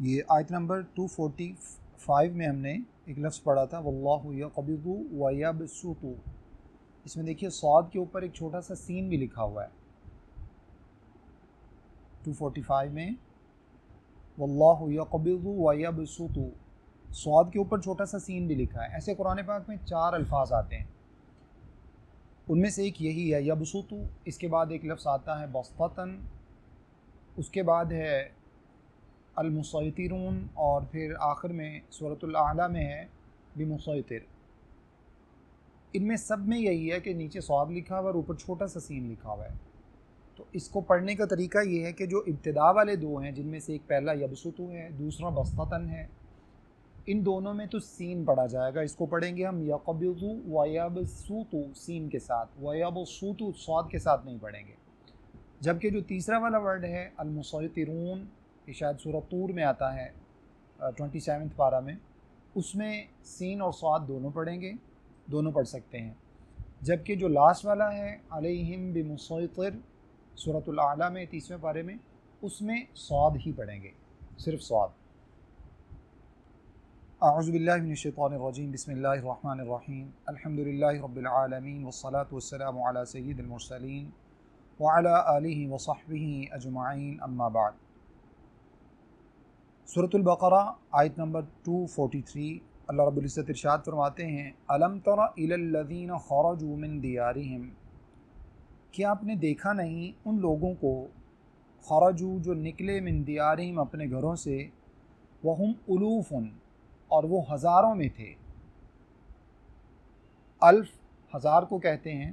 ये आयत नंबर 245 में हमने एक लफ्ज़ पढ़ा था वल्लाहु यक़बिदु व यबसुतु। इसमें देखिए सौद के ऊपर एक छोटा सा सीन भी लिखा हुआ है 245 में, वल्लाहु यक़बिदु व यबसुतु, सौद के ऊपर छोटा सा सीन भी लिखा है। ऐसे कुरान पाक में 4 अल्फाज आते हैं, उनमें से एक यही है यबसुतु। इसके बाद एक लफ्ज़ आता है बस्ततन, उसके बाद है अल-मुसैतिरून, और फिर आखिर में सूरतुल आला में है बिमुसैतिर। इनमें सब में यही है कि नीचे सौद लिखा हुआ और ऊपर छोटा सा सीन लिखा हुआ है। तो इसको पढ़ने का तरीका ये है कि जो इब्तिदा वाले दो हैं, जिनमें से एक पहला यबसुतु है, दूसरा बस्ततन है, इन दोनों में तो सीन पढ़ा जाएगा। इसको पढ़ेंगे हम यक़बिदु व यबसुतु सीन के साथ, व यबसुतु सौद के साथ नहीं पढ़ेंगे। जबकि जो तीसरा वाला वर्ड है अल-मुसैतिरून, ये शायद सूरह तूर में आता है 27 पारा में, उसमें सीन और सौद दोनों पढ़ेंगे, दोनों पढ़ सकते हैं। जबकि जो लास्ट वाला है अलैहिम बिमुसैतिर सूरतुल आला में 30वें पारे में, उसमें सौद ही पढ़ेंगे, सिर्फ सौद। अऊज़ु बिल्लाहि मिनश शैतानिर रजीम, बिस्मिल्लाहिर रहमानिर रहीम, अल्हम्दुलिल्लाहि रब्बिल आलमीन, वस्सलातु वस्सलामु अला सय्यिदिल मुरसलीन व अला आलिहि व सहबिहि अजमाइन, अम्मा बाद। सूरतुल बक़रा आयत नंबर 243, अल्लाह रब्बुल इज़्ज़त इरशाद फरमाते हैं अलम तरा इलल लज़ीना ख़रजू मिन दियारिहिम, क्या आपने देखा नहीं उन लोगों को, ख़रजू जो निकले, मिन दियारिहिम अपने घरों से, वहुम उलूफ़ुन और वो हज़ारों में थे। अल्फ़ हज़ार को कहते हैं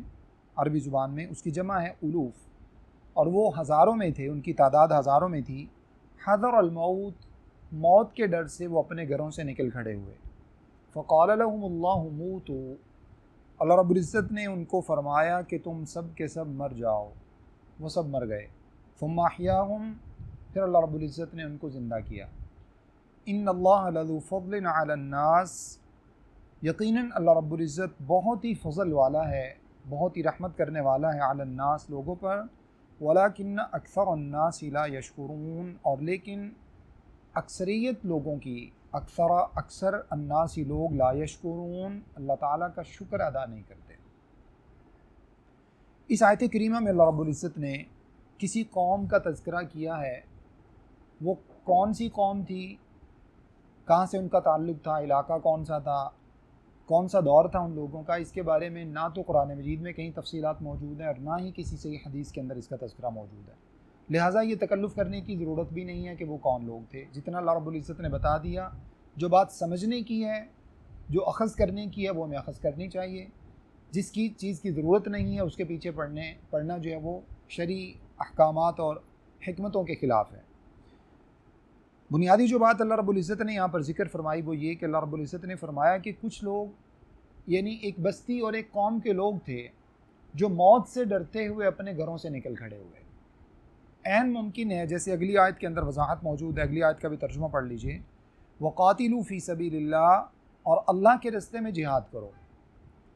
अरबी ज़ुबान में, उसकी जमा है उलूफ़, और वो हज़ारों में थे, उनकी तादाद हज़ारों में थी। हज़र अल-मौत, मौत के डर से वो अपने घरों से निकल खड़े हुए। फ़क़ाल लहुमुल्लाहु मूतू, अल्लाह रब्बुल इज़्ज़त ने उनको फरमाया कि तुम सब के सब मर जाओ। वो सब मर गए। सुम्मा अहयाहुम, फिर अल्लाह रब्बुल इज़्ज़त ने उनको ज़िंदा किया। इन्नल्लाह लज़ू फ़ज़लिन अलन नास, यकीनन अल्लाह रब्बुल इज़्ज़त बहुत ही फ़ज़ल वाला है, बहुत ही रहमत करने वाला है अलन नास लोगों पर, वलाकिन्न अक्सरन नास ला यशकुरून, और लेकिन अक्सरियत लोगों की, अक्सर अन्नासी लोग ला यशकुरून, अल्लाह ताला का शुक्र अदा नहीं करते। इस आयत करीमा में अल्लाह रब्बुल इज़्ज़त ने किसी कौम का तज़किरा किया है। वो कौन सी कौम थी, कहाँ से उनका ताल्लुक़ था, इलाका कौन सा था, कौन सा दौर था उन लोगों का, इसके बारे में ना तो कुरान मजीद में कहीं तफसीलात मौजूद हैं और ना ही किसी सही हदीस के अंदर इसका तज़किरा मौजूद है। लिहाजा ये तकल्लुफ़ करने की ज़रूरत भी नहीं है कि वो कौन लोग थे। जितना अल्लाह रब्बुल इज़्ज़त ने बता दिया, जो बात समझने की है, जो अख़ज़ करने की है, वो हमें अख़ज़ करनी चाहिए। जिसकी चीज़ की ज़रूरत नहीं है उसके पीछे पढ़ना जो है वो शरई अहकामात और हिकमतों के ख़िलाफ़ है। बुनियादी जो बात अल्लाह रब्बुल इज़्ज़त ने यहाँ पर ज़िक्र फरमाई वो ये कि अल्लाह रब्बुल इज़्ज़त ने फरमाया कि कुछ लोग, यानी एक बस्ती और एक कौम के लोग थे जो मौत से डरते हुए अपने घरों से निकल खड़े हुए। ऐन मुमकिन है, जैसे अगली आयत के अंदर वजाहत मौजूद है, अगली आयत का भी तर्जुमा पढ़ लीजिए, वक़ातिलू फ़ी सबीलिल्लाह, और अल्लाह के रस्ते में जिहाद करो,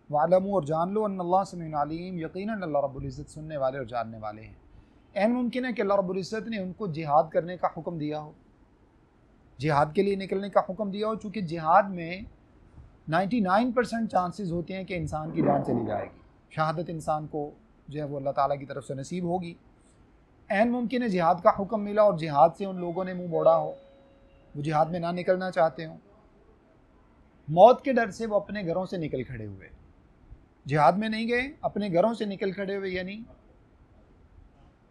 वालमू, और जान लो, अन्नल्लाह समीउन अलीम, यकीनन अल्लाह रब्बुल इज़्ज़त सुनने वाले और जानने वाले हैं। ऐन मुमकिन है कि अल्लाह रब्बुल इज़्ज़त ने उनको जिहाद करने का हुक्म दिया हो, जिहाद के लिए निकलने का हुक्म दिया हो, चूँकि जिहाद में 99% चांसेस होते हैं कि इंसान की जान चली जाएगी, शहादत इंसान को जो है वो अल्लाह ताला की तरफ से नसीब होगी। ऐन मुमकिन है जिहाद का हुक्म मिला और जिहाद से उन लोगों ने मुँह मोड़ा हो, वो जिहाद में ना निकलना चाहते हों। मौत के डर से वो अपने घरों से निकल खड़े हुए, जिहाद में नहीं गए, अपने घरों से निकल खड़े हुए, यानी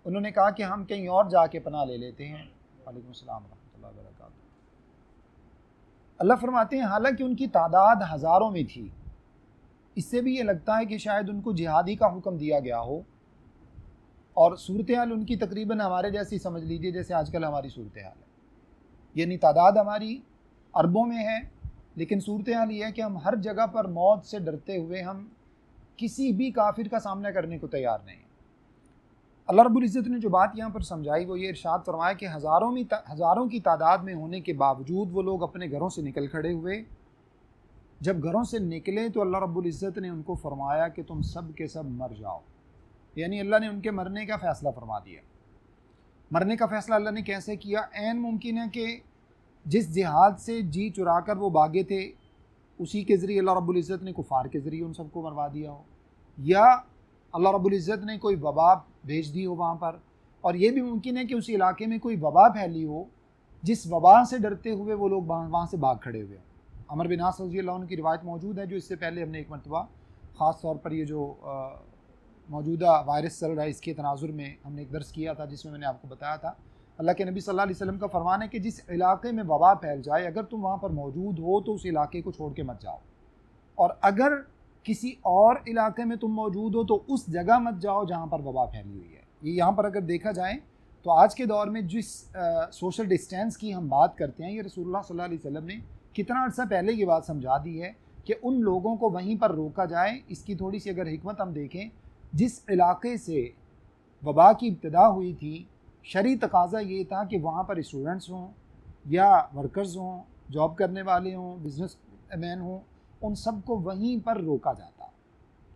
उन्होंने कहा कि हम कहीं और जाके पनाह ले लेते हैं। वालेकुम सलाम रहमतुल्लाहि व बरकातहू। अल्लाह फरमाते हैं हालांकि उनकी तादाद हज़ारों में थी, इससे भी ये लगता है कि शायद उनको जिहादी का हुक्म दिया गया हो, और सूरत हाल उनकी तकरीबन हमारे जैसी समझ लीजिए जैसे आजकल हमारी सूरत हाल है, यानी तादाद हमारी अरबों में है, लेकिन सूरत हाल ये है कि हम हर जगह पर मौत से डरते हुए हम किसी भी काफिर का सामना करने को तैयार नहीं। अल्लाह रब्बुल इज़्ज़त ने जो बात यहाँ पर समझाई वो ये इरशाद फरमाया कि हज़ारों की तादाद में होने के बावजूद वो लोग अपने घरों से निकल खड़े हुए। जब घरों से निकले तो अल्लाह रब्बुल इज़्ज़त ने उनको फरमाया कि तुम सब के सब मर जाओ, यानी अल्लाह ने उनके मरने का फ़ैसला फरमा दिया। मरने का फ़ैसला अल्लाह ने कैसे किया? ऐन मुमकिन है कि जिस जिहाद से जी चुरा कर वो भागे थे उसी के ज़रिए अल्लाह रब्बुल इज़्ज़त ने कुफ़ार के ज़रिए उन सबको मरवा दिया हो, या अल्लाह रब्बुल इज़्ज़त ने कोई वबा भेज दी हो वहाँ पर, और ये भी मुमकिन है कि उस इलाके में कोई वबा फैली हो जिस वबा से डरते हुए वो लोग वहाँ से भाग खड़े हुए। अमर बिन आस रज़ी अल्लाह अन्हु की रिवायत मौजूद है, जो इससे पहले हमने एक मरतबा ख़ास तौर पर ये जो मौजूदा वायरस चल रहा है इसके तनाजुर में हमने एक दर्स किया था, जिसमें मैंने आपको बताया था अल्लाह के नबी सल्लल्लाहु अलैहि वसल्लम का फरमान है कि जिस इलाके में वबा फैल जाए अगर तुम वहाँ पर मौजूद हो तो उस इलाके को छोड़ के मत जाओ, और अगर किसी और इलाके में तुम मौजूद हो तो उस जगह मत जाओ जहाँ पर वबा फैली हुई है। ये यहाँ पर अगर देखा जाए तो आज के दौर में जिस सोशल डिस्टेंस की हम बात करते हैं, ये रसूलुल्लाह सल्लल्लाहु अलैहि वसल्लम ने कितना अर्सा पहले ये बात समझा दी है कि उन लोगों को वहीं पर रोका जाए। इसकी थोड़ी सी अगर हिकमत हम देखें, जिस इलाके से वबा की इब्तिदा हुई थी, शरई तकाज़ा ये था कि वहाँ पर स्टूडेंट्स हों या वर्कर्स हों, जॉब करने वाले हों, बिजनेस मैन हों, उन सबको वहीं पर रोका जाता,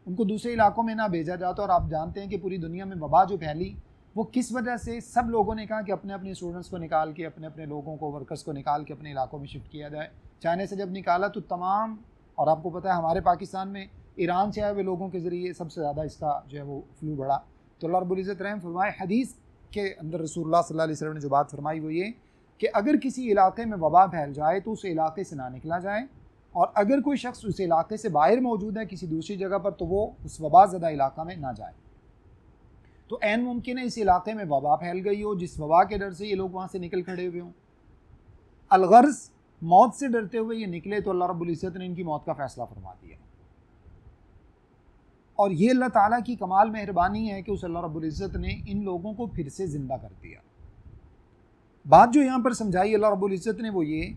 उनको दूसरे इलाकों में ना भेजा जाता। और आप जानते हैं कि पूरी दुनिया में वबा जो फैली वो किस वजह से, सब लोगों ने कहा कि अपने अपने स्टूडेंट्स को निकाल के, अपने अपने लोगों को, वर्कर्स को निकाल के अपने इलाकों में शिफ्ट किया जाए। चाइना से जब निकाला तो तमाम, और आपको पता है हमारे पाकिस्तान में ईरान से आए हुए लोगों के ज़रिए सबसे ज़्यादा इसका जो है वो फ्लू बढ़ा। तो अल्लाह रब्बुल इज़्ज़त रहम फरमाए, हदीस के अंदर रसूलुल्लाह सल्लल्लाहु अलैहि वसल्लम ने जो बात फरमाई वो ये कि अगर किसी इलाके में वबा फैल जाए तो उस इलाके से ना निकला जाए, और अगर कोई शख्स उस इलाके से बाहर मौजूद है किसी दूसरी जगह पर तो वो उस वबा ज़दा इलाका में ना जाए। तो ऐन मुमकिन है इस इलाके में वबा फैल गई हो जिस वबा के डर से ये लोग वहाँ से निकल खड़े हुए हों। अलगर्ज़ मौत से डरते हुए ये निकले तो अल्लाह रब्बुल इज़्ज़त ने इनकी मौत का फ़ैसला फरमा दिया। और ये अल्लाह ताला की कमाल मेहरबानी है कि उस अल्लाह रब्बुल इज़्ज़त ने इन लोगों को फिर से ज़िंदा कर दिया। बात जो यहाँ पर समझाई अल्लाह रब्बुल इज़्ज़त ने वो ये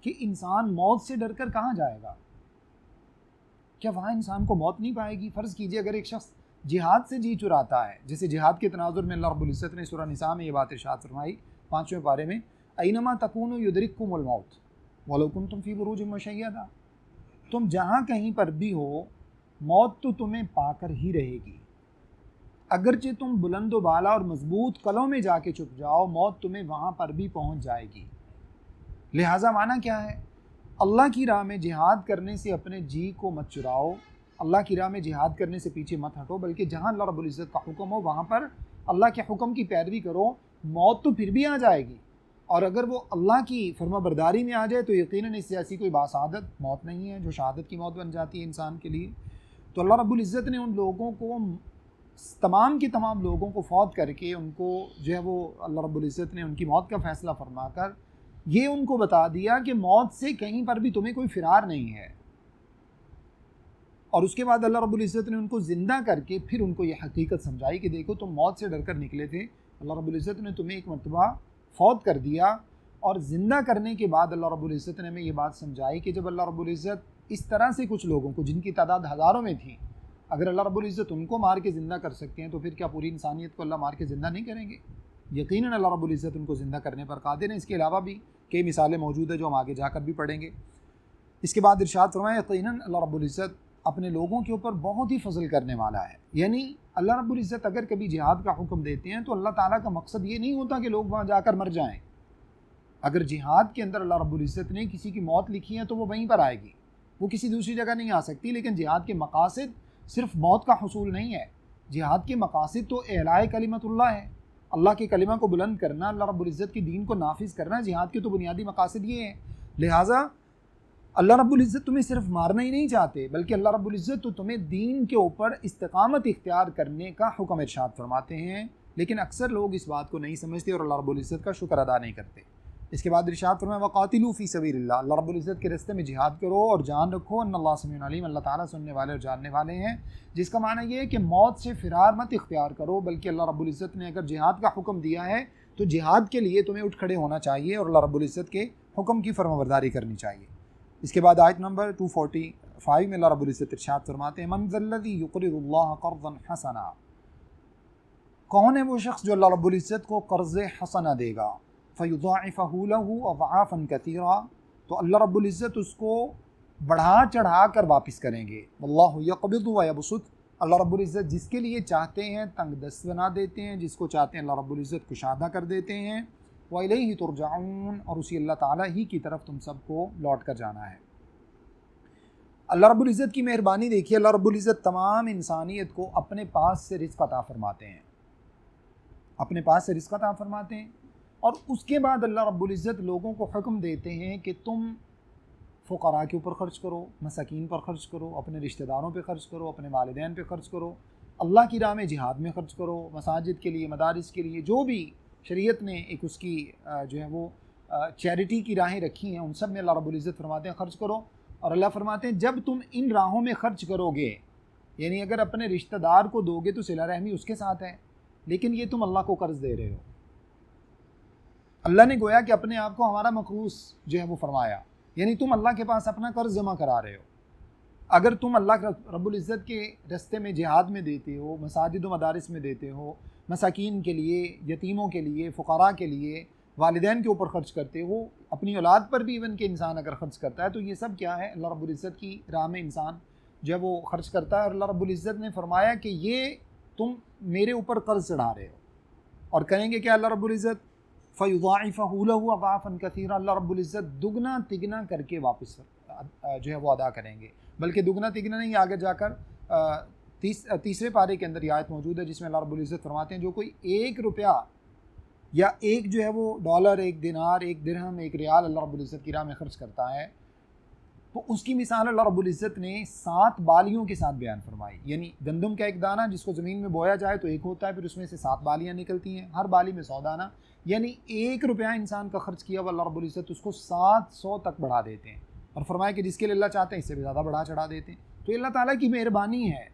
कि इंसान मौत से डर कर कहाँ जाएगा? क्या वहाँ इंसान को मौत नहीं पाएगी? फ़र्ज़ कीजिए अगर एक शख्स जिहाद से जी चुराता है, जैसे जिहाद के तनाजुर में अल्लाह रब्बुल इज़्ज़त ने सूरह निसा में ये बात इरशाद फरमाई 5वें पारे में, ऐनमा तकूनु युदरिकुमुल मौत वलौ कुंतुम फ़ी बुरूजिन मुशय्यदा, तुम जहाँ कहीं पर भी हो मौत तो तुम्हें पाकर ही रहेगी, अगरचे तुम बुलंदो बाला और मजबूत कलों में जाके छुप जाओ मौत तुम्हें वहाँ पर भी पहुँच जाएगी। लिहाजा माना क्या है? अल्लाह की राह में जिहाद करने से अपने जी को मत चुराओ, अल्लाह की राह में जिहाद करने से पीछे मत हटो, बल्कि जहाँ अल्लाह रब्बुल इज़्ज़त का हुक्म हो वहाँ पर अल्लाह के हुक्म की पैरवी करो। मौत तो फिर भी आ जाएगी, और अगर वो अल्लाह की फरमाबरदारी में आ जाए तो यकीनन इससे ऐसी कोई बासादत मौत नहीं है जो शहादत की मौत बन जाती है इंसान के लिए। तो अल्लाह रब्बुल इज़्ज़त ने उन लोगों को, तमाम के तमाम लोगों को फौत करके उनको जो है वो अल्लाह रब्बुल इज़्ज़त ने उनकी मौत का फ़ैसला फरमा कर ये उनको बता दिया कि मौत से कहीं पर भी तुम्हें कोई फ़िरार नहीं है। और उसके बाद अल्लाह रब्बुल इज़्ज़त ने उनको ज़िंदा करके फिर उनको ये हकीकत समझाई कि देखो तुम मौत से डर कर निकले थे, अल्लाह रब्बुल इज़्ज़त ने तुम्हें एक मरतबा फौत कर दिया, और ज़िंदा करने के बाद अल्लाह रब्बुल इज़्ज़त ने हमें ये बात समझाई कि जब अल्लाह रब्बुल इज़्ज़त इस तरह से कुछ लोगों को जिनकी तादाद हज़ारों में थी, अगर अल्लाह रब्बुल इज़्ज़त उनको मार के ज़िंदा कर सकते हैं तो फिर क्या पूरी इंसानियत को अल्लाह मार के ज़िंदा नहीं करेंगे? यकीनन अल्लाह रब्बुल इज़्ज़त उनको ज़िंदा करने पर कादिर है। इसके अलावा भी कई मिसालें मौजूद है जो हम आगे जाकर भी पढ़ेंगे। इसके बाद इरशाद फरमाया, यकीनन अल्लाह रब्बुल इज़्ज़त अपने लोगों के ऊपर बहुत ही फजल करने वाला है। यानी अल्लाह रब्बुल इज़्ज़त अगर कभी जिहाद का हुक्म देते हैं तो अल्लाह ताला का मकसद ये नहीं होता कि लोग वहाँ जाकर मर जाएँ। अगर जिहाद के अंदर अल्लाह रब्बुल इज़्ज़त ने किसी की मौत लिखी है तो वो वहीं पर आएगी, वो किसी दूसरी जगह नहीं आ सकती। लेकिन जिहाद के मकासद सिर्फ मौत का हुसूल नहीं है, जिहाद के मकासद तो एलाए कलिमतुल्लाह है, अल्लाह के कलिमा को बुलंद करना, अल्लाह रब्बुल इज़्ज़त के दीन को नाफिज करना। जिहाद के तो बुनियादी मकासद ये हैं। लिहाजा अल्लाह रब्बुल इज़्ज़त तुम्हें सिर्फ मारना ही नहीं चाहते, बल्कि अल्लाह रब्बुल इज़्ज़त तो तुम्हें दीन के ऊपर इस्तिकामत इख्तियार करने का हुक्म इरशाद फरमाते हैं। लेकिन अक्सर लोग इस बात को नहीं समझते और अल्लाह रब्बुल इज़्ज़त का शुक्र अदा नहीं करते। इसके बाद इरशाद फरमाया वक़ातिलू फ़ी सबीलिल्लाह, अल्लाह रब्बुल इज़्ज़त के रास्ते में जिहाद करो और जान रखो अन्नल्लाह समीउन अलीम, अल्लाह ताला सुनने वाले और जानने वाले हैं। जिसका माना ये है कि मौत से फ़िरार मत इख्तियार करो, बल्कि अल्लाह रब्बुल इज़्ज़त ने अगर जिहाद का हुक्म दिया है तो जिहाद के लिए तुम्हें उठ खड़े होना चाहिए और अल्लाह रब्बुल इज़्ज़त के हुक्म की फरमाबरदारी करनी चाहिए। इसके बाद आयत नंबर 245 में अल्लाह रब्बुल इज़्ज़त इरशाद फरमाते हैं मन ज़ल्लज़ी युक़रिदुल्लाह क़र्ज़न हसना, कौन है वो शख्स जो अल्लाह रब्बुल इज़्ज़त को कर्ज़ हसना देगा, फ़युज़ाइफ़हु लहू अज़आफ़न कसीरा, तो अल्लाह रब्बुल इज़्ज़त उसको बढ़ा चढ़ा कर वापस करेंगे। वल्लाहु यक़बिदु व यबसुत, अल्लाह रब्बुल इज़्ज़त जिसके लिए चाहते हैं तंग दस्त बना देते हैं, जिसको चाहते हैं अल्लाह रब्बुल इज़्ज़त कुशादा कर देते हैं। व इलैहि तुरजाऊन, और उसी अल्लाह ताला ही की तरफ तुम सबको लौट कर जाना है। अल्लाह रब्बुल इज़्ज़त की मेहरबानी देखिए, अल्लाह रब्बुल इज़्ज़त तमाम इंसानियत को अपने पास से रिज़्क़ अता फरमाते हैं, अपने पास से रिज़्क़ अता फरमाते हैं। और उसके बाद अल्लाह रब्बुल इज़्ज़त लोगों को हुक्म देते हैं कि तुम फ़ुक़रा के ऊपर ख़र्च करो, मसाकीन पर ख़र्च करो, अपने रिश्तेदारों पे ख़र्च करो, अपने वालिदैन पे ख़र्च करो, अल्लाह की राह में जिहाद में ख़र्च करो, मसाजिद के लिए, मदारिस के लिए, जो भी शरीयत ने एक उसकी जो है वो चैरिटी की राहें रखी हैं, उन सब में अल्लाह रब्बुल इज़्ज़त फरमाते हैं ख़र्च करो। और अल्लाह फरमाते हैं जब तुम इन राहों में ख़र्च करोगे, यानी अगर अपने रिश्तेदार को दोगे तो सिला रहमी उसके साथ है, लेकिन ये तुम अल्लाह को कर्ज़ दे रहे हो। अल्लाह ने गोया कि अपने आप को हमारा मखलूस जो है वो फरमाया, यानी तुम अल्लाह के पास अपना कर्ज जमा करा रहे हो। अगर तुम अल्लाह रब्बुल इज़्ज़त के रास्ते में जिहाद में देते हो, मसाजिद व मदारिस में देते हो, मसाकीन के लिए, यतीमों के लिए, फ़ुक़रा के लिए, वालिदैन के ऊपर ख़र्च करते हो, अपनी औलाद पर भी इवन के इंसान अगर ख़र्च करता है, तो ये सब क्या है, अल्लाह रब्बुल इज़्ज़त की राह में इंसान जो है वो ख़र्च करता है। और अल्लाह रब्बुल इज़्ज़त ने फरमाया कि ये तुम मेरे ऊपर कर्ज चढ़ा रहे हो। और करेंगे क्या अल्लाह रब्बुल इज़्ज़त, फ़युज़ाइफ़हु लहू अज़आफ़न कसीरा, अल्लाह रब्बुल इज़्ज़त दुगना तिगना करके वापस जो है वो अदा करेंगे। बल्कि दुगना तिगना नहीं, आगे जाकर तीसरे पारे के अंदर आयत मौजूद है जिसमें अल्लाह रब्बुल इज़्ज़त फरमाते हैं जो कोई 1 रुपया या एक जो है वो डॉलर, 1 दिनार, 1 दिरहम, 1 रियाल अल्लाह रब्बुल इज़्ज़त की राह में ख़र्च करता है, तो उसकी मिसाल अल्लाह रब्बुल इज़्ज़त ने 7 बालियों के साथ बयान फरमाई। यानी गंदम का एक दाना जिसको ज़मीन में बोया जाए तो एक होता है, फिर उसमें से 7 बालियाँ निकलती हैं, हर बाली में 100 दाना, यानी 1 रुपया इंसान का खर्च किया हुआ अल्लाह रब्बुल इज़्ज़त उसको 700 तक बढ़ा देते हैं। और फरमाया कि जिसके लिए अल्लाह चाहते हैं इससे भी ज़्यादा बढ़ा चढ़ा देते हैं। तो अल्लाह ताला की मेहरबानी है,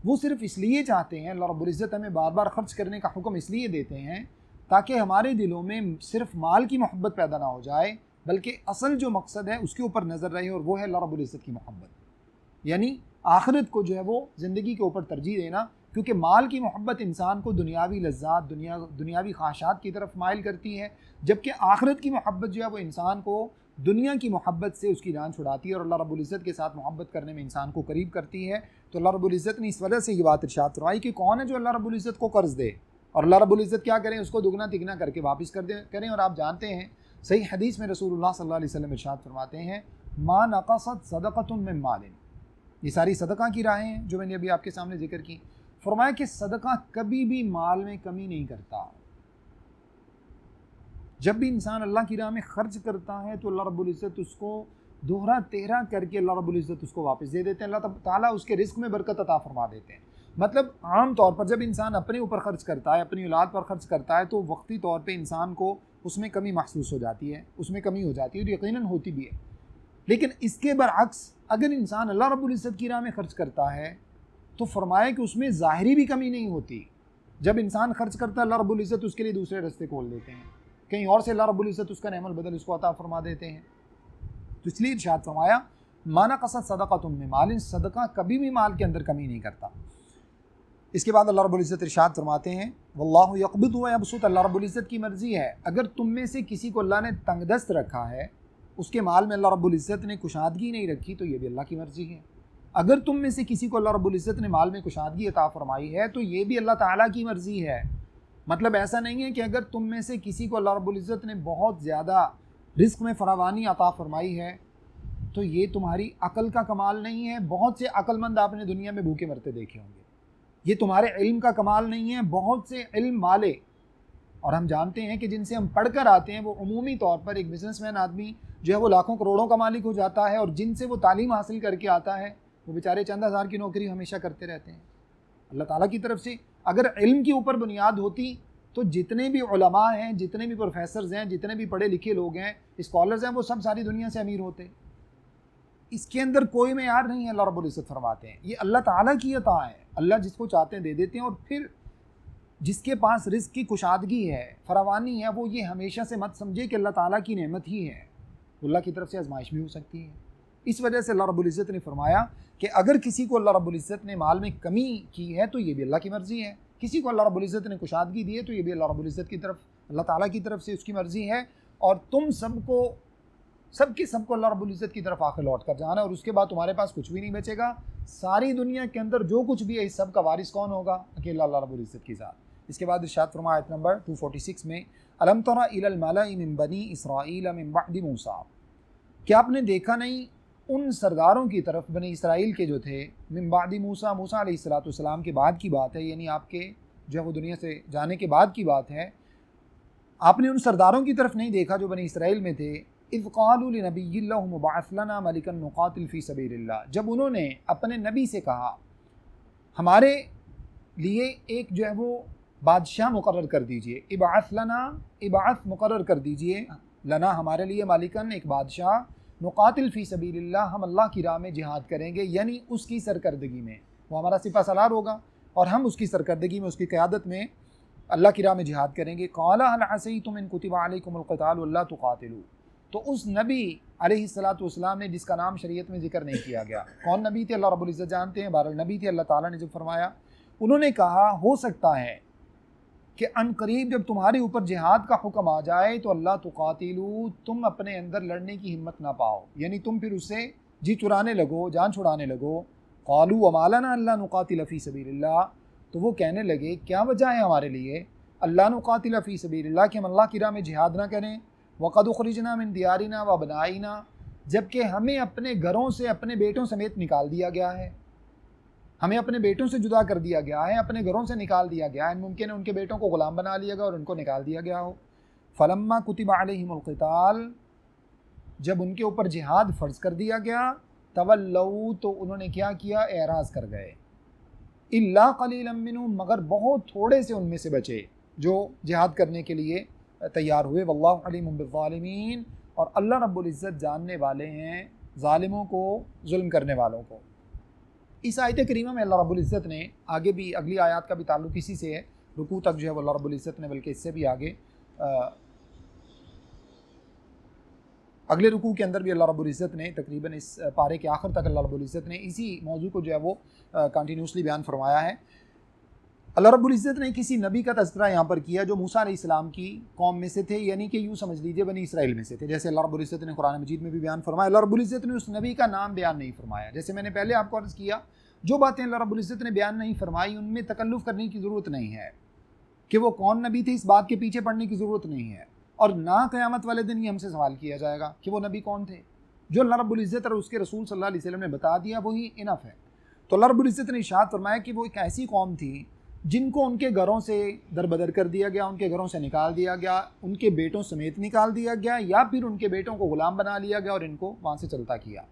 वो सिर्फ इसलिए चाहते हैं, अल्लाह रब्बुल इज़्ज़त हमें बार बार ख़र्च करने का हुक्म इसलिए देते हैं ताकि हमारे दिलों में सिर्फ माल की मोहब्बत पैदा ना हो जाए, बल्कि असल जो मकसद है उसके ऊपर नज़र रहे, और वो है अल्लाह रब्बुल इज़्ज़त की मोहब्बत, यानी आखिरत को जो है वो ज़िंदगी के ऊपर तरजीह देना। क्योंकि माल की मोहब्बत इंसान को दुनियावी लज्जात, दुनियावी ख्वाहिशात की तरफ माइल करती है, जबकि आखिरत की मोहब्बत जो है वो इंसान को दुनिया की मोहब्बत से उसकी जान छुड़ाती है और अल्लाह रब्बुल इज़्ज़त के साथ मोहब्बत करने में इंसान को करीब करती है। तो अल्लाह रब्बुल इज़्ज़त ने इस वजह से ये बात इरशाद फरमाई कि कौन है जो अल्लाह रब्बुल इज़्ज़त को कर्ज़ दे, और अल्लाह रब्बुल इज़्ज़त क्या करें, उसको दुगना तिगना करके वापस करें। और आप जानते हैं सही हदीस में रसूलुल्लाह सल्लल्लाहु अलैहि वसल्लम इरशाद फरमाते हैं मा नक़सत सदक़तुन मिन मालिन, ये सारी सदका की राहें हैं जो मैंने अभी आपके सामने जिक्र की। फरमाया कि सदका कभी भी माल में कमी नहीं करता। जब भी इंसान अल्लाह की राह में खर्च करता है तो अल्लाह रब्बुल इज़्ज़त उसको दोहरा तेहरा करके अल्लाह रब्बुल इज़्ज़त उसको वापस दे देते हैं। अल्लाह ताला उसके रिस्क में बरकत अता फरमा देते हैं। मतलब आम तौर पर जब इंसान अपने ऊपर खर्च करता है, अपनी औलाद पर खर्च करता है, तो वक्ती तौर पे इंसान को उसमें कमी महसूस हो जाती है, उसमें कमी हो जाती है, तो यकीनन होती भी है। लेकिन इसके बरअक्स अगर इंसान अल्लाह रब्बुल इज़्ज़त की राह में खर्च करता है तो फरमाया कि उसमें ज़ाहिरी भी कमी नहीं होती। जब इंसान खर्च करता है अल्लाह रब्बुल इज़्ज़त उसके लिए दूसरे रास्ते खोल देते हैं, कहीं और से अल्लाह रब्बुल इज़्ज़त उसका नेमल बदल उसको अता फरमा देते हैं। तो इसलिए इरशाद फरमाया माना कसद सदक़तुन मिन मालिन, सदका कभी भी माल के अंदर कमी नहीं करता। इसके बाद अल्लाह रब्बुल इज़्ज़त इरशाद फरमाते हैं वल्लाहु यक़बिदु व यबसुत, अल्लाह रब्बुल इज़्ज़त की मर्ज़ी है, अगर तुम में से किसी को अल्लाह ने तंगदस्त रखा है, उसके माल में अल्लाह रब्बुल इज़्ज़त ने कुशादगी नहीं रखी, तो ये भी अल्लाह की मर्ज़ी है। अगर तुम में से किसी को अल्लाह रब्बुल इज़्ज़त ने माल में कुशादगी अता फरमाई है तो ये भी अल्लाह ताला की मर्ज़ी है। मतलब ऐसा नहीं है कि अगर तुम में से किसी को अल्लाह रब्बुल इज़्ज़त ने बहुत ज़्यादा रिस्क में फरावानी अता फरमाई है तो ये तुम्हारी अकल का कमाल नहीं है। बहुत से अक्लमंद आपने दुनिया में भूखे मरते देखे होंगे, ये तुम्हारे इल्म का कमाल नहीं है। बहुत से इल्म वाले और हम जानते हैं कि जिनसे हम पढ़ कर आते हैं वो अमूमी तौर पर एक बिजनेसमैन आदमी जो है वो लाखों करोड़ों का मालिक हो जाता है, और जिनसे वो तालीम हासिल करके आता है वो बेचारे चंद हज़ार की नौकरी हमेशा करते रहते हैं। अल्लाह ताला की तरफ से अगर इल्म के ऊपर बुनियाद होती तो जितने भी उलमा हैं, जितने भी प्रोफेसर्स हैं, जितने भी पढ़े लिखे लोग हैं, स्कॉलर्स हैं, वो सब सारी दुनिया से अमीर होते। इसके अंदर कोई मेयार नहीं है। अल्लाह रब्बुल इज़्ज़त फरमाते हैं ये अल्लाह ताला की अता है, अल्लाह जिसको चाहते हैं दे देते हैं, और फिर जिसके पास रिज़्क़ की कुशादगी है, फरावानी है, वो ये हमेशा से मत समझे कि अल्लाह ताला की नेमत ही है, अल्लाह की तरफ से आजमाइश भी हो सकती है। इस वजह से अल्लाह रब्बुल इज़्ज़त ने फरमाया कि अगर किसी को अल्लाह रब्बुल इज़्ज़त ने माल में कमी की है तो ये भी अल्लाह की मर्ज़ी है, किसी को अल्लाह रब्बुल इज़्ज़त ने कुशादगी दी है तो ये भी अल्लाह रब्बुल इज़्ज़त की तरफ, अल्लाह ताला की तरफ से उसकी मर्ज़ी है। और तुम सबको अल्लाह रब्बुल इज़्ज़त की तरफ आकर लौट कर जाना, और उसके बाद तुम्हारे पास कुछ भी नहीं बचेगा। सारी दुनिया के अंदर जो कुछ भी है इस सब का वारिस कौन होगा? अकेला अल्लाह रब्बुल इज़्ज़त की ज़ात। इसके बाद इरशाद फरमाया आयत नंबर 246 में, अलम तरा इलल मलाइ मिन बनी इसराईल मिन बअदि मूसा, क्या आपने देखा नहीं उन सरदारों की तरफ बनी इसराइल के जो थे, मिन बअदि मूसा, मूसा अलैहिस्सलाम के बाद की बात है, यानी आपके जो है वो दुनिया से जाने के बाद की बात है। आपने उन सरदारों की तरफ नहीं देखा जो बनी इसराइल में थे, इज़ क़ालू लिनबिय्यिन लहुम मुबअथ लना मलिकन नुक़ातिल फ़ी सबीलिल्लाह, जब उन्होंने अपने नबी से कहा हमारे लिए एक जो है वो बादशाह मुकर्रर कर दीजिए, इबाअथ लना, इबाअथ मुकर्रर कर दीजिए, लना हमारे लिए, मालिकन एक बादशाह, नुक़ातिल फ़ी सबीलिल्लाह हम अल्लाह की राह में जिहाद करेंगे, यानी उसकी सरकर्दगी में, वो हमारा सिपा सलार होगा और हम उसकी सरकर्दगी में, उसकी क़यादत में अल्लाह की राह में जिहाद करेंगे। क़ाला हल असैतुम इन कुतिबा अलैकुमुल क़ितालु अल्ला तुक़ातिलू, तो उस नबी अलैहिस्सलातु वस्सलाम ने जिसका नाम शरीयत में ज़िक्र नहीं किया गया, कौन नबी थे अल्लाह रब्बुल इज़्ज़त जानते हैं, बहरहाल नबी थे। अल्लाह ताला ने जब फरमाया, उन्होंने कहा हो सकता है कि अनकरीब जब तुम्हारे ऊपर जिहाद का हुक्म आ जाए तो अल्लाह तुक़ातिलू, तुम अपने अंदर लड़ने की हिम्मत ना पाओ, यानी तुम फिर उससे जी चुराने लगो, जान छुड़ाने लगो। क़ालू वमा लना अल्ला नुक़ातिल फ़ी सबीलिल्लाह, तो वो कहने लगे क्या वजह है हमारे लिए अल्ला नुक़ातिल फ़ी सबीलिल्लाह कि हम अल्लाह की राह में जिहाद ना करें, वक़द उख़रिजना मिन दियारिना व अबनाइना, जबकि हमें अपने घरों से अपने बेटों समेत निकाल दिया गया है, हमें अपने बेटों से जुदा कर दिया गया है, अपने घरों से निकाल दिया गया है, मुमकिन है उनके बेटों को ग़ुलाम बना लिया गया और उनको निकाल दिया गया हो। फ़लम्मा कुतिबा अलैहिमुल क़िताल, जब उनके ऊपर जिहाद फ़र्ज़ कर दिया गया, तवल्लऊ, तो उन्होंने क्या किया, एराज़ कर गए। इल्ला क़लीलन मिनहुम, मगर बहुत थोड़े से उनमें से बचे जो जिहाद करने के लिए तैयार हुए। वल्लाहु अलीमुम बिज़्ज़ालिमीन, और अल्लाह रब्बुल इज़्ज़त जानने वाले हैं ज़ालिमों को, जुल्म करने वालों को। इस आयत करीमा में अल्लाह रब्बुल इज़्ज़त ने आगे भी, अगली आयत का भी ताल्लुक़ इसी से है, रुकू तक जो है अल्लाह रब्बुल इज़्ज़त ने, बल्कि इससे भी आगे अगले रुकू के अंदर भी अल्लाह रब्बुल इज़्ज़त ने तकरीबन इस पारे के आखिर तक अल्लाह रब्बुल इज़्ज़त ने इसी मौजू को जो है वो कंटिन्यूसली बयान फरमाया है। अल्लाह रब्बुल इज़्ज़त ने किसी नबी का तज़किरा यहाँ पर किया जो मूसा अलैहिस्सलाम की कौम में से थे, यानी कि यूँ समझ लीजिए बनी इसराइल में से थे। जैसे अल्लाह रब्बुल इज़्ज़त ने कुरान मजीद में भी बयान फरमाया, अल्लाह रब्बुल इज़्ज़त ने उस नबी का नाम बयान नहीं फरमाया। जैसे मैंने पहले आपको अर्ज़ किया, जो बातें अल्लाह रब्बुल इज़्ज़त ने बयान नहीं फरमाई उनमें तकल्लुफ़ करने की ज़रूरत नहीं है कि वो कौन नबी थे, इस बात के पीछे पड़ने की ज़रूरत नहीं है, और ना क़यामत वाले दिन ये हमसे सवाल किया जाएगा कि वो नबी कौन थे। जो अल्लाह रब्बुल इज़्ज़त और उसके रसूल सल्लल्लाहु अलैहि वसल्लम ने बता दिया वही इनफ है। तो अल्लाह रब्बुल इज़्ज़त ने इरशाद फरमाया कि वो एक ऐसी कौम थी जिनको उनके घरों से दरबदर कर दिया गया, उनके घरों से निकाल दिया गया, उनके बेटों समेत निकाल दिया गया, या फिर उनके बेटों को ग़ुलाम बना लिया गया और इनको वहाँ से चलता किया।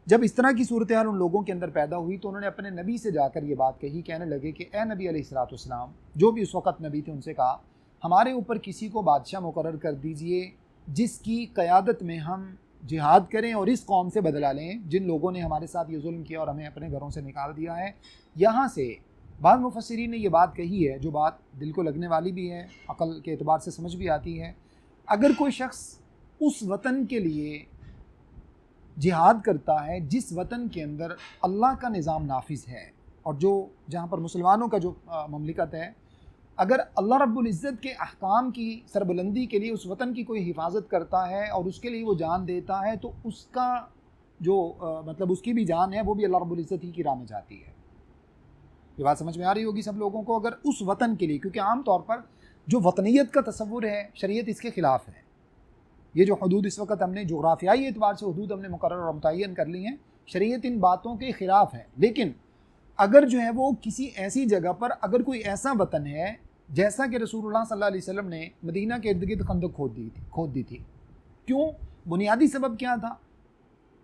जब इस तरह की सूरत हाल उन लोगों के अंदर पैदा हुई तो उन्होंने अपने नबी से जाकर ये बात कही, कहने लगे कि ए नबी अलैहिस्सलातु वस्सलाम, जो भी उस वक़्त नबी थे, उनसे कहा हमारे ऊपर किसी को बादशाह मुकर्रर कर दीजिए जिसकी क़यादत में हम जिहाद करें और इस कौम से बदला लें जिन लोगों ने हमारे साथ ये जुल्म किया और हमें अपने घरों से निकाल दिया है। यहाँ से बाद मुफस्सिरीन ने यह बात कही है जो बात दिल को लगने वाली भी है, अक़ल के एतबार से समझ भी आती है। अगर कोई शख्स उस वतन के लिए जिहाद करता है जिस वतन के अंदर अल्लाह का निज़ाम नाफिज है और जो जहाँ पर मुसलमानों का जो ममलिकत है, अगर अल्लाह रब्बुल इज़्ज़त के अहकाम की सरबुलंदी के लिए उस वतन की कोई हिफाजत करता है और उसके लिए वो जान देता है, तो उसका जो मतलब उसकी भी जान है वो भी अल्लाह रब्बुल इज़्ज़त ही की राह में जाती है। ये बात समझ में आ रही होगी सब लोगों को। अगर उस वतन के लिए, क्योंकि आम तौर पर जो वतनियत का तसव्वुर है शरीयत इसके ख़िलाफ़ है। ये जो हदूद इस वक्त हमने जोग्राफियाई एतबार से हदूद हमने मुकर्रर और मुतय्यन कर ली हैं, शरीयत इन बातों के ख़िलाफ़ है। लेकिन अगर जो है वो किसी ऐसी जगह पर अगर कोई ऐसा वतन है जैसा कि रसूलुल्लाह सल्लल्लाहु अलैहि वसल्लम ने मदीना के इर्द गिर्द खंदक खोद दी थी। क्यों? बुनियादी सबब क्या था?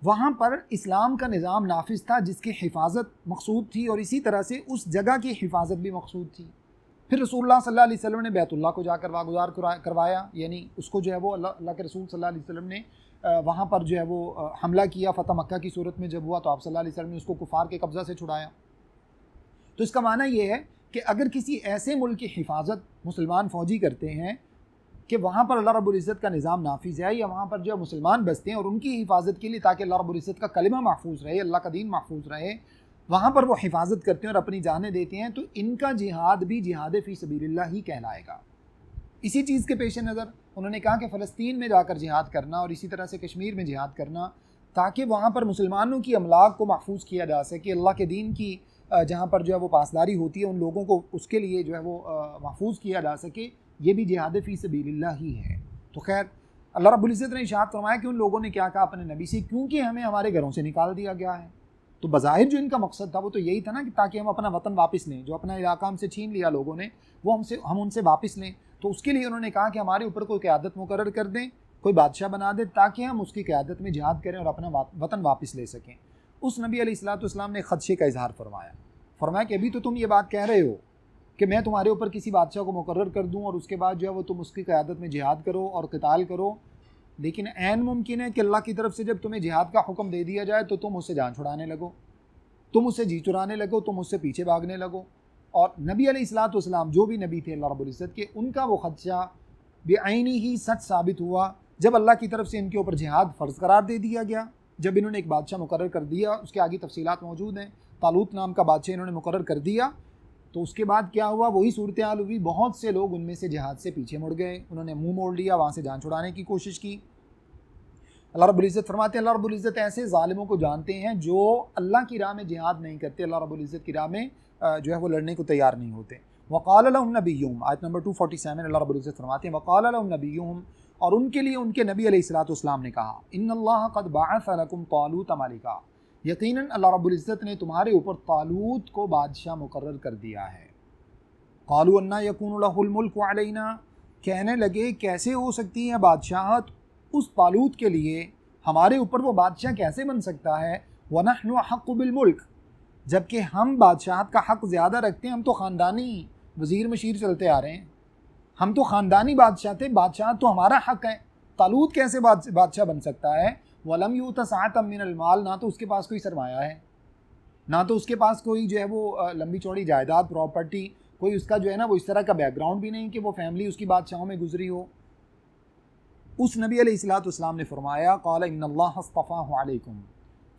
वहाँ पर इस्लाम का निज़ाम नाफिज था जिसकी हिफाजत मकसूद थी, और इसी तरह से उस जगह की हिफाजत भी मकसूद थी। फिर रसूलुल्लाह सल्लल्लाहु अलैहि वसल्लम ने बैतुल्लाह को जाकर वागुजार करवाया, यानी उसको जो है वो अल्लाह के रसूल सल्लल्लाहु अलैहि वसल्लम ने वहाँ पर जो है वो हमला किया। फ़तह मक्का की सूरत में जब हुआ तो आप सल्लल्लाहु अलैहि वसल्लम ने उसको कुफार के कब्ज़ा से छुड़ाया। तो इसका माना ये है कि अगर किसी ऐसे मुल्क की हिफाजत मुसलमान फ़ौजी करते हैं कि वहाँ पर अल्लाह रब्बुल इज़्ज़त का निज़ाम नाफिज है, या वहाँ पर जो मुसलमान बसते हैं और उनकी हिफाजत के लिए, ताकि अल्लाह रब्बुल इज़्ज़त का कलिमा महफूज रहे, अल्लाह का दीन महफूज रहे, वहाँ पर वो हिफाजत करते हैं और अपनी जानें देते हैं, तो इनका जिहाद भी जिहाद फ़ी सबीलिल्लाह ही कहलाएगा। इसी चीज़ के पेश नज़र उन्होंने कहा कि फ़लस्तीन में जाकर जिहाद करना और इसी तरह से कश्मीर में जिहाद करना, ताकि वहाँ पर मुसलमानों की अमलाक को महफूज किया जा सके, अल्लाह के दीन की जहाँ पर जो है वो पासदारी होती है उन लोगों को उसके लिए जो है वो महफूज किया जा सके, ये भी जिहाद फ़ी सबीलिल्लाह ही है। तो खैर अल्लाह रब्बुल इज़्ज़त ने इरशाद फरमाया कि उन लोगों ने क्या कहा अपने नबी से, क्योंकि हमें हमारे घरों से निकाल दिया गया है। तो बज़ाहिर जो इनका मकसद था वो तो यही था ना कि ताकि हम अपना वतन वापस लें, जो अपना इलाका हमसे छीन लिया लोगों ने वो हम उनसे वापस लें। तो उसके लिए उन्होंने कहा कि हमारे ऊपर कोई क़यादत मुकर्रर कर दें, कोई बादशाह बना दे, ताकि हम उसकी क़यादत में जिहाद करें और अपना वतन वापस ले सकें। उस नबी अलैहिस्सलाम ने ख़दशे का इजहार फरमाया कि अभी तो तुम ये बात कह रहे हो कि मैं तुम्हारे ऊपर किसी बादशाह को मुकर्रर कर दूं और उसके बाद जो है वो तुम उसकी क़यादत में जिहाद करो और क़िताल करो, लेकिन ऐन मुमकिन है कि अल्लाह की तरफ से जब तुम्हें जिहाद का हुक्म दे दिया जाए तो तुम उससे जान छुड़ाने लगो, तुम उससे जी चुराने लगो, तुम उससे पीछे भागने लगो। और नबी अलैहिस्सलाम जो भी नबी थे अल्लाह रब्बुल इज़्ज़त के, उनका वो ख़दशा बेआइनी ही सच साबित हुआ जब अल्लाह की तरफ से इनके ऊपर जिहाद फ़र्ज़ करार दे दिया गया। जब इन्होंने एक बादशाह मुकर्रर कर दिया, उसके आगे तफसीलात मौजूद हैं, तालूत नाम का बादशाह इन्होंने मुकर्रर कर दिया, तो उसके बाद क्या हुआ, वही सूरत हाल हुई। बहुत से लोग उनमें से जिहाद से पीछे मुड़ गए, उन्होंने मुंह मोड़ लिया, वहाँ से जान छुड़ाने की कोशिश की। अल्लाह रब्बुल इज़्ज़त फरमाते हैं, अल्लाह रब्बुल इज़्ज़त ऐसे ज़ालिमों को जानते हैं जो अल्लाह की राह में जिहाद नहीं करते, अल्लाह रब्बुल इज़्ज़त की राह में जो है वो लड़ने को तैयार नहीं होते। वक़ाल लहुम नबिय्युहुम, आयत नंबर 247, अल्लाह रब्बुल इज़्ज़त फरमाते हैं वक़ाल लहुम नबिय्युहुम, और उनके लिए उनके नबी अलैहिस्सलाम ने कहा, इन्नल्लाह क़द बअस लकुम तालूत मलिका, यकीनन अल्लाह रब्बुल इज़्ज़त ने तुम्हारे ऊपर तालूत को बादशाह मुकर्रर कर दिया है। क़ालू अन्ना यकूनु लहुल मुल्कु अलैना, कहने लगे कैसे हो सकती है बादशाहत उस तालूत के लिए, हमारे ऊपर वो बादशाह कैसे बन सकता है। व नहनु अहक्कु बिल मुल्क, जबकि हम बादशाहत का हक़ ज़्यादा रखते हैं, हम तो ख़ानदानी वज़ीर मशीर चलते आ रहे हैं, हम तो ख़ानदानी बादशाह थे, बादशाह तो हमारा हक़ है, तालूत कैसे बादशाह बन सकता है। वलम यूत सअतम मिनल माल, ना तो उसके पास कोई सरमाया है, ना तो उसके पास कोई जो है वो लंबी चौड़ी जायदाद प्रॉपर्टी, कोई उसका जो है ना वो इस तरह का बैकग्राउंड भी नहीं कि वो फैमिली उसकी बादशाहों में गुजरी हो। उस नबी अलैहिस्सलाम ने फरमाया, क़ाल इन्नल्लाह अस्तफ़ाहु अलैकुम,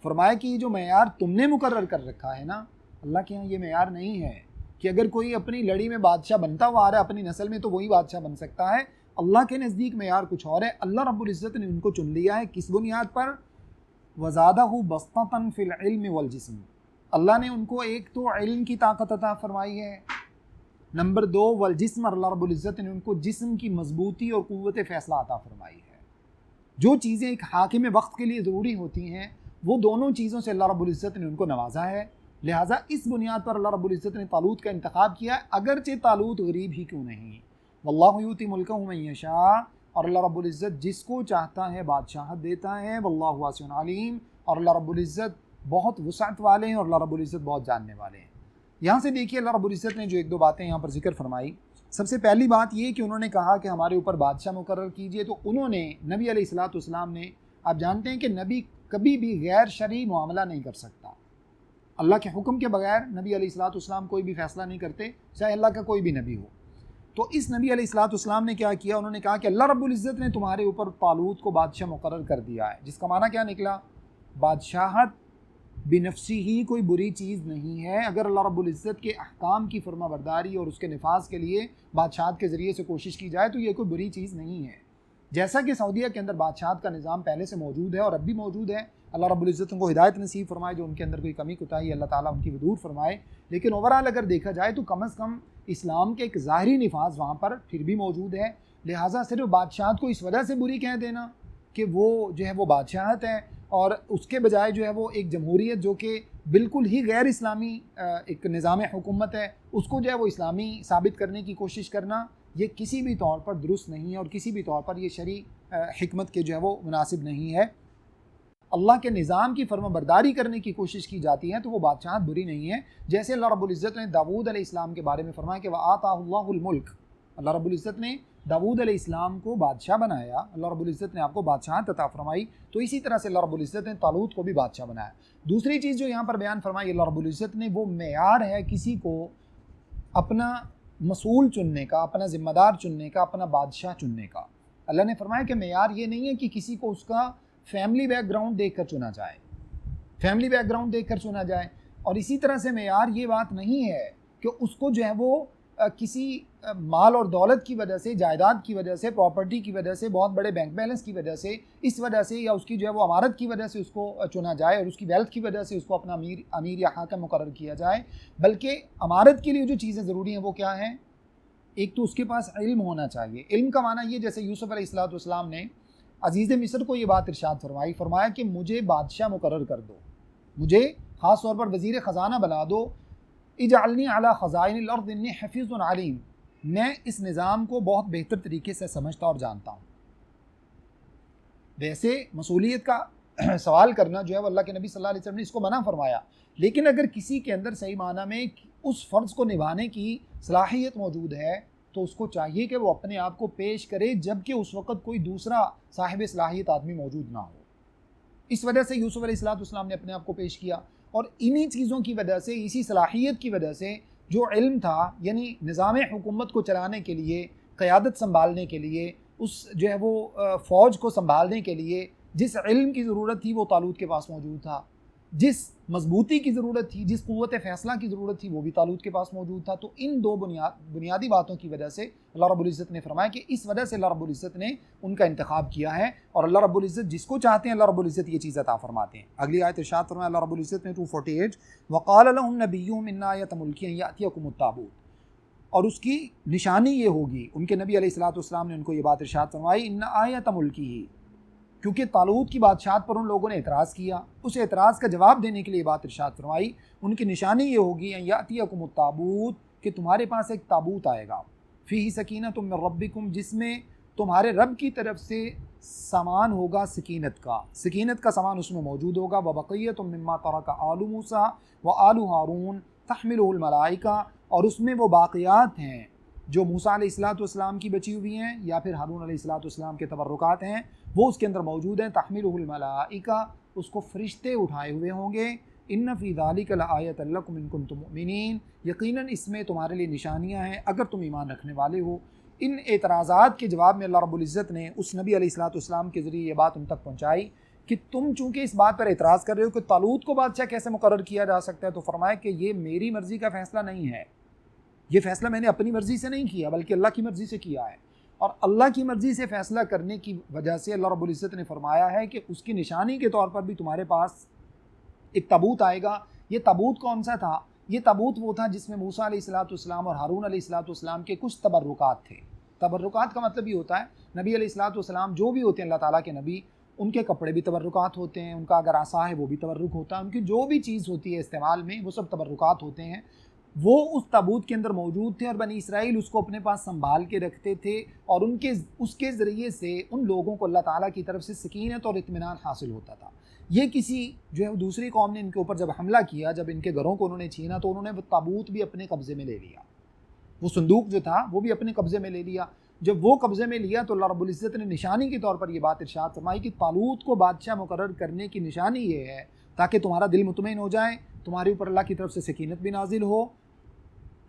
फरमाया कि जो मेयार तुमने मुकर्रर कर रखा है ना, अल्लाह के यहाँ ये मेयार नहीं है कि अगर कोई अपनी लड़ी में बादशाह बनता हुआ आ रहा है अपनी नस्ल में तो वही बादशाह बन सकता है। अल्लाह के नज़दीक मेयार कुछ और है। अल्लाह रब्बुल इज़्ज़त ने उनको चुन लिया है, किस बुनियाद पर, वज़ादहु बस्ततन फ़िल इल्म वल जिस्म, अल्लाह ने उनको एक तो इल्म की ताकत अता फरमाई है, नंबर 2 वल जिस्म, अल्लाह रब्बुल इज़्ज़त ने उनको जिस्म की मजबूती और क़ुव्वत फ़ैसला अता फरमाई है। जो चीज़ें एक हाकिम वक्त के लिए ज़रूरी होती हैं वो दोनों चीज़ों से अल्लाह रब्बुल इज़्ज़त ने उनको नवाजा है। लिहाजा इस बुनियाद पर अल्लाह रब्बुल इज़्ज़त ने तालूत का इंतखाब किया, अगरचे तालूत गरीब ही क्यों नहीं। वल्लाहु युती मुल्कहु मन यशा, और अल्लाह रब्बुल इज़्ज़त जिसको चाहता है बादशाहत देता है। वल्लाहु वासिउन अलीम, और अल्लाह रब्बुल इज़्ज़त बहुत वुसअत वाले हैं और अल्लाह रब्बुल इज़्ज़त बहुत जानने वाले हैं। यहाँ से देखिए अल्लाह रब्बुल इज़्ज़त ने जो एक दो बातें यहाँ पर जिक्र फरमाई। सबसे पहली बात ये कि उन्होंने कहा कि हमारे ऊपर बादशाह मुकर्रर कीजिए, तो उन्होंने नबी अलैहिस्सलाम ने, आप जानते हैं कि नबी कभी भी गैर शरई मामला नहीं कर सकता, अल्लाह के हुक्म के बगैर नबी अलैहिस्सलाम कोई भी फ़ैसला नहीं करते, चाहे अल्लाह का कोई भी नबी हो। तो इस नबी अलैहिस्सलाम ने क्या किया, उन्होंने कहा कि अल्लाह रब्बुल इज़्ज़त ने तुम्हारे ऊपर तालूत को बादशाह मुकर्रर कर दिया है, जिसका माना क्या निकला, बादशाहत बिनफ्सी ही कोई बुरी चीज़ नहीं है। अगर अल्लाह रब्बुल इज़्ज़त के अहकाम की फरमाबरदारी और उसके नफाज के लिए बादशाहत के ज़रिए से कोशिश की जाए तो ये कोई बुरी चीज़ नहीं है। जैसा कि सऊदीया के अंदर बादशाहत का निज़ाम पहले से मौजूद है और अब भी मौजूद है, अल्लाह रब्बुल इज़्ज़त उनको हिदायत नसीब फरमाए, जो उनके अंदर कोई कमी कोताही अल्लाह ताला उनकी दूर फरमाए। लेकिन ओवरऑल अगर देखा जाए तो कम अज़ कम इस्लाम के एक ज़ाहिरी नफाज वहाँ पर फिर भी मौजूद है। लिहाजा सिर्फ बादशाहत को इस वजह से बुरी कह देना कि वो जो है वो बादशाहत है, और उसके बजाय जो है वो एक जमहूरियत जो कि बिल्कुल ही गैर इस्लामी एक निज़ाम हुकूमत है, उसको जो है वो इस्लामी साबित करने की कोशिश करना, ये किसी भी तौर पर दुरुस्त नहीं है और किसी भी तौर पर ये शरई हिकमत के जो है वो मुनासिब नहीं है। अल्लाह के निज़ाम की फर्माबरदारी करने की कोशिश की जाती है तो वो बादशाहत बुरी नहीं है। जैसे अल्लाह रब्बुल इज़्ज़त ने दाऊद अलैहिस्सलाम के बारे में फरमाया कि वह आताहुल्लाहुल मुल्क, अल्लाह रब्बुल इज़्ज़त ने दाऊद अलैहिस्सलाम को बादशाह बनाया, अल्लाह रब्बुल इज़्ज़त ने आपको बादशाहत अता फरमाई, तो इसी तरह से अल्लाह रब्बुल इज़्ज़त ने तालूत को भी बादशाह बनाया। दूसरी चीज़ जो यहाँ पर बयान फरमाई अल्लाह रब्बुल इज़्ज़त ने, वो मेयार है किसी को अपना मसूल चुनने का, अपना ज़िम्मेदार चुनने का, अपना बादशाह चुनने का। अल्लाह ने फरमाया कि मेयार ये नहीं है कि किसी को उसका फैमिली बैकग्राउंड देखकर चुना जाए, फैमिली बैकग्राउंड देखकर चुना जाए, और इसी तरह से मेयार ये बात नहीं है कि उसको जो है वो किसी माल और दौलत की वजह से, जायदाद की वजह से, प्रॉपर्टी की वजह से, बहुत बड़े बैंक बैलेंस की वजह से, इस वजह से, या उसकी जो है वो अमारत की वजह से उसको चुना जाए और उसकी वेल्थ की वजह से उसको अपना अमीर या हाकिम मुकर्रर किया जाए। बल्कि अमारत के लिए जो चीज़ें ज़रूरी हैं वो क्या हैं? एक तो उसके पास इल्म होना चाहिए। इल्म का माना ये, जैसे यूसुफ अलैहिस्सलाम ने अजीज़ मिस्र को ये बात इरशाद फरमाई, फरमाया कि मुझे बादशाह मुकर्रर कर दो, मुझे ख़ास तौर पर वज़ीर ख़जाना बना दो, इजअलनी अला ख़ज़ाइनिल अर्ज़ इन्नी हफ़ीज़ुन अलीम, मैं इस निज़ाम को बहुत बेहतर तरीके से समझता और जानता हूँ। वैसे मसूलियत का सवाल करना जो है वो अल्लाह के नबी सल्लल्लाहु अलैहि वसल्लम ने इसको मना फरमाया, लेकिन अगर किसी के अंदर सही माना में उस फ़र्ज़ को निभाने की सलाहियत मौजूद है तो उसको चाहिए कि वो अपने आप को पेश करे, जबकि उस वक़्त कोई दूसरा साहिब सलाहियत आदमी मौजूद ना हो। इस वजह से यूसुफ अलैहिस्सलाम ने अपने आप को पेश किया, और इन्हीं चीज़ों की वजह से, इसी सलाहियत की वजह से, जो इल्म था, यानी निज़ाम हुकूमत को चलाने के लिए, क़यादत संभालने के लिए, उस जो है वो फ़ौज को संभालने के लिए जिस इल्म की ज़रूरत थी वो तालूत के पास मौजूद था, जिस मजबूती की ज़रूरत थी, जिस क़ुव्वत फ़ैसला की ज़रूरत थी वो भी तालूत के पास मौजूद था। तो इन दो बुनियादी बातों की वजह से अल्लाह रब्बुल इज़्ज़त ने फरमाया कि इस वजह से अल्लाह रब्बुल इज़्ज़त ने उनका इंतखाब किया है, और अल्लाह रब्बुल इज़्ज़त जिसको चाहते हैं अल्लाह रब्बुल इज़्ज़त ये चीज़ अता फरमाते हैं। अगली आयत इरशाद फरमाया अल्लाह रब्बुल इज़्ज़त ने 248, वक़ाल लहुम नबिय्युहुम इन्ना आयत मुल्की अन यातियकुमुत ताबूत, और उसकी निशानी ये होगी, उनके नबी अलैहिस्सलातु वस्सलाम ने उनको ये बात इरशाद फरमाई, इन्ना आयत मुल्की ही, क्योंकि तालूत की बादशाहत पर उन लोगों ने एतराज़ किया, उस एतराज़ का जवाब देने के लिए बात इरशाद फरमाई, उनकी निशानी ये होगी यातियकुमुत ताबूत, कि तुम्हारे पास एक ताबूत आएगा, फ़ीही सकीनतुम मिन रब्बिकुम, जिसमें तुम्हारे रब की तरफ से सामान होगा सकीनत का सामान उसमें मौजूद होगा, व बक़िय्यतुम मिम्मा तरका आलु मूसा व आलु हारून तहमिलुहुल मलाइका, और उसमें वो बाक़ियात हैं जो मूसा अलैहिस्सलाम की बची हुई हैं या फिर हारून अलैहिस्सलाम के तबर्रुकात हैं, वो उसके अंदर मौजूद हैं। तहमिलुहुल मलाइका, उसको फ़रिश्ते उठाए हुए होंगे। इन्न फ़ी ज़ालिका लआयतन लकुम इन कुंतुम मुमिनीन, यकीनन इसमें तुम्हारे लिए निशानियाँ हैं अगर तुम ईमान रखने वाले हो। इन एतराज़ात के जवाब में अल्लाह रब्बुल इज़्ज़त ने उस नबी अलैहिस्सलाम के ज़रिए ये बात उन तक पहुँचाई कि तुम चूँकि इस बात पर एतराज़ कर रहे हो कि तालूत को बादशाह कैसे मुकर्रर किया जा सकता है, तो फरमाया कि ये मेरी मर्ज़ी का फ़ैसला नहीं है, ये फ़ैसला मैंने अपनी मर्ज़ी से नहीं किया बल्कि अल्लाह की मर्ज़ी से किया है। और अल्लाह की मर्ज़ी से फ़ैसला करने की वजह से अल्लाह रब्बुल इज़्ज़त ने फरमाया है कि उसकी निशानी के तौर पर भी तुम्हारे पास एक ताबूत आएगा। ये ताबूत कौन सा था? ये ताबूत वो था जिसमें मूसा अलैहिस्सलाम और हारून अलैहिस्सलाम के कुछ तबर्रुकात थे। तबर्रुकात का मतलब ये होता है, नबी अलैहिस्सलाम जो भी होते हैं अल्लाह ताला के नबी, उनके कपड़े भी तबर्रुकात होते हैं, उनका अगर आसा है वो भी तबर्रुक होता है, उनकी जो भी चीज़ होती है इस्तेमाल में वो सब तबर्रुकात होते हैं। वो उस ताबूत के अंदर मौजूद थे और बनी इसराइल उसको अपने पास संभाल के रखते थे, और उसके ज़रिए से उन लोगों को अल्लाह ताला की तरफ से सकीनत और इत्मीनान हासिल होता था। ये किसी जो है दूसरी कौम ने इनके ऊपर जब हमला किया, जब इनके घरों को उन्होंने छीना, तो उन्होंने वो ताबूत भी अपने कब्ज़े में ले लिया, वो संदूक जो था वो भी अपने कब्ज़े में ले लिया। जब वो कब्ज़े में लिया तो अल्लाह रब्बुल इज़्ज़त ने निशानी के तौर पर ये बात इरशाद फरमाई कि तालूत को बादशाह मुकर्रर करने की निशानी ये है ताकि तुम्हारा दिल मुतमईन हो जाए, तुम्हारे ऊपर अल्लाह की तरफ से सकीनत भी नाजिल हो।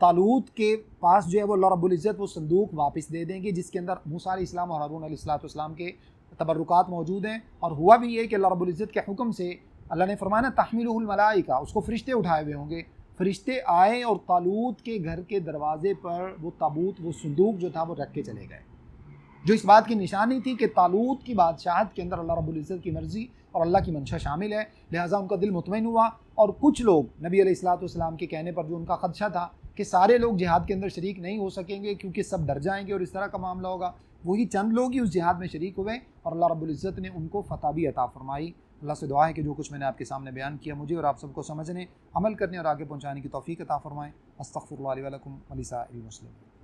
तालूत के पास जो है वो अल्लाह रब्बुल इज़्ज़त वो संदूक वापस दे देंगे जिसके अंदर मूसा अलैहिस्सलाम और हारून अलैहिस्सलाम के तबर्रुकात मौजूद हैं। और हुआ भी ये कि अल्लाह रब्बुल इज़्ज़त के हुक्म से अल्लाह ने फरमाया तहमिलुहुल मलाइका, उसको फ़रिश्ते उठाए हुए होंगे। फ़रिश्ते आए और तालूत के घर के दरवाज़े पर वो ताबूत, वो संदूक जो था वो रख के चले गए, जो इस बात की निशानी थी कि तालूत की बादशाहत के अंदर अल्लाह रब्बुल इज़्ज़त की मर्ज़ी और अल्लाह की मंशा शामिल है। लिहाजा उनका दिल मुतमईन हुआ। और कुछ लोग नबी अलैहिस्सलाम के कहने पर जो उनका ख़दशा था कि सारे लोग जिहाद के अंदर शरीक नहीं हो सकेंगे क्योंकि सब डर जाएंगे और इस तरह का मामला होगा, वही चंद लोग ही उस जिहाद में शरीक हुए और अल्लाह रब्बुल इज़्ज़त ने उनको फ़तह भी अता फरमाई। अल्लाह से दुआ है कि जो कुछ मैंने आपके सामने बयान किया मुझे और आप सबको समझने, अमल करने और आगे पहुँचाने की तौफ़ीक़ अता फ़रमाएँ। अस्तग़फ़िरुल्लाह ली व लकुम व लिसाइरिल मुस्लिमीन।